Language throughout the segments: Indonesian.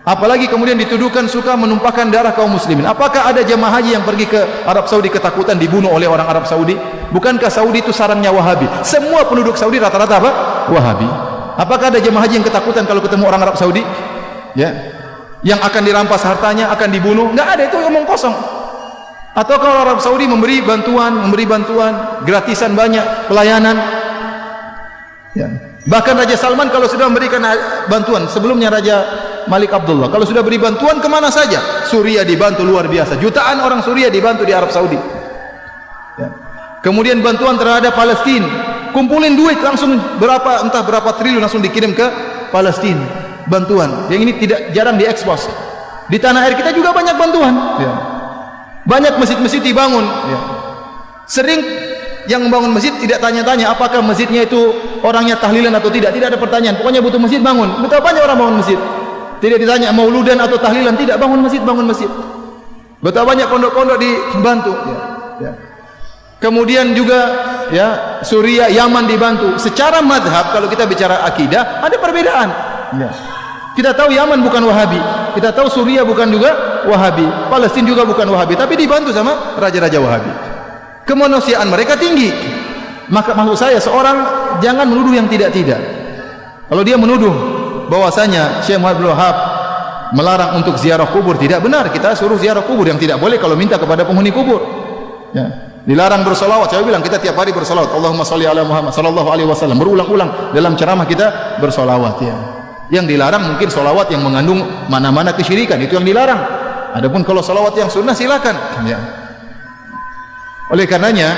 Apalagi kemudian dituduhkan suka menumpahkan darah kaum muslimin. Apakah ada jemaah haji yang pergi ke Arab Saudi ketakutan dibunuh oleh orang Arab Saudi? Bukankah Saudi itu sarangnya Wahabi? Semua penduduk Saudi rata-rata apa? Wahabi. Apakah ada jemaah haji yang ketakutan kalau ketemu orang Arab Saudi? Ya, yang akan dirampas hartanya, akan dibunuh? Nggak ada, itu omong kosong. Atau kalau Arab Saudi memberi bantuan gratisan banyak, pelayanan. Ya. Bahkan Raja Salman kalau sudah memberikan bantuan, sebelumnya Raja Malik Abdullah, kalau sudah beri bantuan kemana saja, Suriah dibantu luar biasa, jutaan orang Suriah dibantu di Arab Saudi. Ya. Kemudian bantuan terhadap Palestina, kumpulin duit langsung entah berapa triliun langsung dikirim ke Palestina, bantuan. Yang ini jarang diekspos. Di tanah air kita juga banyak bantuan. Ya. Banyak masjid-masjid dibangun. Ya. Sering yang membangun masjid tidak tanya-tanya apakah masjidnya itu orangnya tahlilan atau tidak ada pertanyaan, pokoknya butuh masjid bangun. Betapa banyak orang bangun masjid, tidak ditanya mauludan atau tahlilan, tidak, bangun masjid. Betapa banyak pondok-pondok dibantu. Ya. Kemudian juga ya Suriah, Yaman dibantu. Secara madhab kalau kita bicara akidah ada perbedaan. Ya. Kita tahu Yaman bukan Wahabi, kita tahu Suriah bukan juga Wahabi, Palestina juga bukan Wahabi, tapi dibantu sama raja-raja Wahabi. Kemanusiaan mereka tinggi. Maka maksud saya, seorang jangan menuduh yang tidak-tidak. Kalau dia menuduh bahwasanya Syekh Muhammad bin Wahab melarang untuk ziarah kubur, tidak benar. Kita suruh ziarah kubur. Yang tidak boleh kalau minta kepada penghuni kubur. Ya. Dilarang bersolawat. Saya bilang kita tiap hari bersolawat. Allahumma sholli ala Muhammad sallallahu alaihi wasallam. Berulang-ulang dalam ceramah kita bersolawat. Ya. Yang dilarang mungkin solawat yang mengandung mana-mana kesyirikan, itu yang dilarang. Adapun kalau solawat yang sunnah silakan. Ya. Oleh karenanya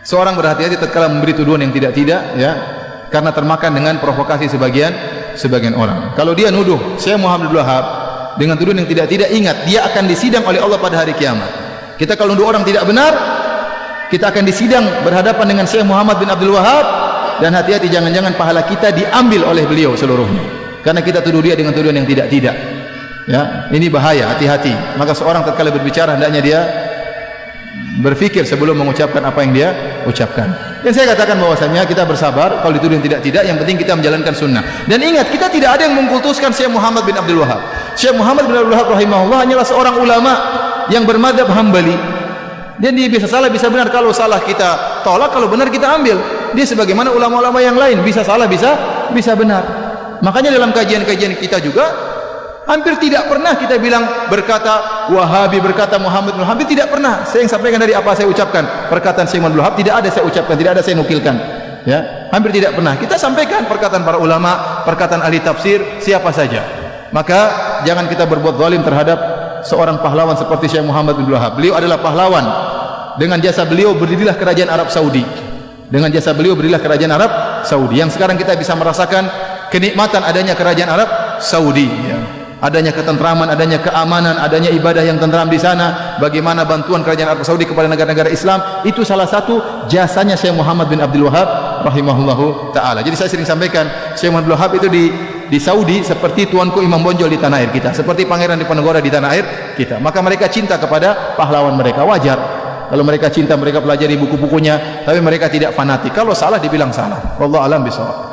seorang berhati-hati tatkala memberi tuduhan yang tidak-tidak, ya, karena termakan dengan provokasi sebagian orang. Kalau dia nuduh Syekh Muhammad bin Wahab dengan tuduhan yang tidak-tidak, ingat dia akan disidang oleh Allah pada hari kiamat. Kita kalau nuduh orang tidak benar, kita akan disidang berhadapan dengan Syekh Muhammad bin Abdul Wahab, dan hati-hati jangan-jangan pahala kita diambil oleh beliau seluruhnya karena kita tuduh dia dengan tuduhan yang tidak-tidak. Ya, ini bahaya, hati-hati. Maka seorang tatkala berbicara hendaknya dia berfikir sebelum mengucapkan apa yang dia ucapkan. Dan saya katakan bahwasanya kita bersabar kalau dituduh tidak, yang penting kita menjalankan sunnah. Dan ingat, kita tidak ada yang mengkultuskan Syekh Muhammad bin Abdul Wahab. Syekh Muhammad bin Abdul Wahab rahimahullah hanyalah seorang ulama yang bermadzhab Hambali. Dan dia bisa salah bisa benar. Kalau salah kita tolak, kalau benar kita ambil. Dia sebagaimana ulama-ulama yang lain, bisa salah bisa benar. Makanya dalam kajian-kajian kita juga hampir tidak pernah kita bilang berkata Wahabi, berkata Muhammad bin Wahab, tidak pernah. Saya yang sampaikan dari apa saya ucapkan, perkataan Syekh Muhammad bin Wahab tidak ada saya ucapkan, tidak ada saya nukilkan. Ya, hampir tidak pernah. Kita sampaikan perkataan para ulama, perkataan ahli tafsir, siapa saja. Maka jangan kita berbuat zalim terhadap seorang pahlawan seperti Syekh Muhammad bin Wahab. Beliau adalah pahlawan. Dengan jasa beliau berdirilah kerajaan Arab Saudi. Dengan jasa beliau berdirilah kerajaan Arab Saudi. Yang sekarang kita bisa merasakan kenikmatan adanya kerajaan Arab Saudi. Ya. Adanya ketentraman, adanya keamanan, adanya ibadah yang tentram di sana. Bagaimana bantuan kerajaan Arab Saudi kepada negara-negara Islam, itu salah satu jasanya Syekh Muhammad bin Abdul Wahab rahimahullahu taala. Jadi saya sering sampaikan, Syekh Muhammad bin Wahab itu di Saudi seperti tuanku Imam Bonjol di tanah air kita, seperti Pangeran Diponegoro di tanah air kita. Maka mereka cinta kepada pahlawan mereka, wajar. Kalau mereka cinta, mereka pelajari buku-bukunya, tapi mereka tidak fanatik. Kalau salah dibilang salah. Wallahu a'lam bishawab.